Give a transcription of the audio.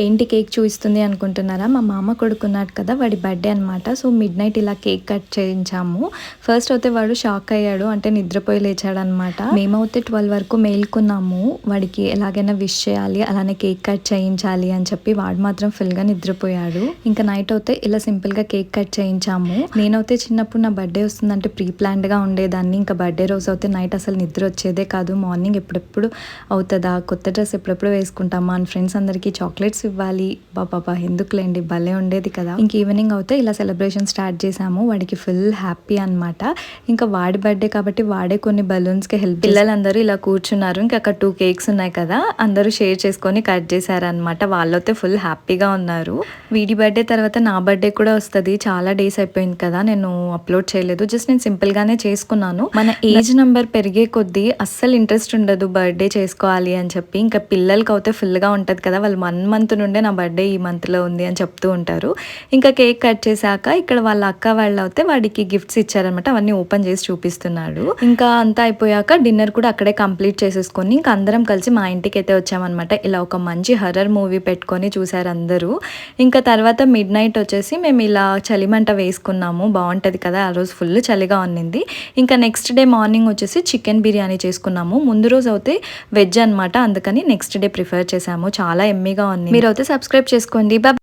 ఏంటి కేక్ చూపిస్తుంది అనుకుంటున్నారా? మా మామ కొడుకున్నాడు కదా, వాడి బర్త్డే అనమాట. సో మిడ్ నైట్ ఇలా కేక్ కట్ చేయించాము. ఫస్ట్ అయితే వాడు షాక్ అయ్యాడు, అంటే నిద్రపోయి లేచాడనమాట. మేమైతే 12 వరకు మేల్కున్నాము, వాడికి ఎలాగైనా విష్ చేయాలి, అలానే కేక్ కట్ చేయించాలి అని చెప్పి. వాడు మాత్రం ఫుల్గా నిద్రపోయాడు. ఇంకా నైట్ అయితే ఇలా సింపుల్గా కేక్ కట్ చేయించాము. నేనైతే చిన్నప్పుడు నా బర్త్డే వస్తుందంటే ప్రీ ప్లాన్డ్గా ఉండేదాన్ని. ఇంకా బర్త్డే రోజు అయితే నైట్ అసలు నిద్ర వచ్చేదే కాదు. మార్నింగ్ ఎప్పుడెప్పుడు అవుతుందా, కొత్త డ్రెస్ ఎప్పుడెప్పుడు వేసుకుంటామా అని ఫ్రెండ్స్ అందరికీ చాక్లెట్స్ ఇవ్వాలి. బాబా ఎందుకులేండి, భలే ఉండేది కదా. ఇంక ఈవినింగ్ అయితే ఇలా సెలబ్రేషన్ స్టార్ట్ చేసాము. వాడికి ఫుల్ హ్యాపీ అనమాట. ఇంకా వాడి బర్త్డే కాబట్టి వాడే కొన్ని బలూన్స్కి హెల్ప్. పిల్లలందరూ ఇలా కూర్చున్నారు. ఇంకా అక్కడ 2 కేక్స్ ఉన్నాయి కదా, అందరూ షేర్ చేసుకొని కట్ చేశారనమాట. వాళ్ళైతే ఫుల్ హ్యాపీగా ఉన్నారు. వీడి బర్త్డే తర్వాత నా బర్త్డే కూడా వస్తుంది. చాలా డేస్ అయిపోయింది కదా, నేను అప్లోడ్ చేయలేదు. జస్ట్ నేను సింపుల్ గానే చేసుకున్నాను. మన ఏజ్ నెంబర్ పెరిగే కొద్దీ అస్సలు ఇంట్రెస్ట్ ఉండదు బర్త్డే చేసుకోవాలి అని చెప్పి. ఇంకా పిల్లలకి అయితే ఫుల్గా ఉంటుంది కదా, వాళ్ళు 1 మంత్ నుండే నా బర్త్డే ఈ మంత్లో ఉంది అని చెప్తూ ఉంటారు. ఇంకా కేక్ కట్ చేశాక ఇక్కడ వాళ్ళ అక్క వాళ్ళు అయితే వాడికి గిఫ్ట్స్ ఇచ్చారనమాట. అవన్నీ ఓపెన్ చేసి చూపిస్తున్నాడు. ఇంకా అంతా అయిపోయాక డిన్నర్ కూడా అక్కడే కంప్లీట్ చేసేసుకొని ఇంకా అందరం కలిసి మా ఇంటికి అయితే వచ్చామన్నమాట. ఇలా ఒక మంచి హర్రర్ మూవీ పెట్టుకొని చూసారు అందరూ. ఇంకా తర్వాత మిడ్ నైట్ వచ్చేసి మేము ఇలా చలిమంట వేసుకున్నాము. బాగుంటుంది కదా, ఆ రోజు ఫుల్ చలిగా ఉన్నింది. ఇంకా నెక్స్ట్ డే మార్నింగ్ వచ్చేసి చికెన్ బిర్యానీ చేసుకున్నాము. ముందు రోజు అయితే వెజ్ అనమాట, అందుకని నెక్స్ట్ డే ప్రిఫర్ చేసాము. చాలా ఎమ్మీగా ఉంది. మీరు అయితే సబ్స్క్రైబ్ చేసుకోండి.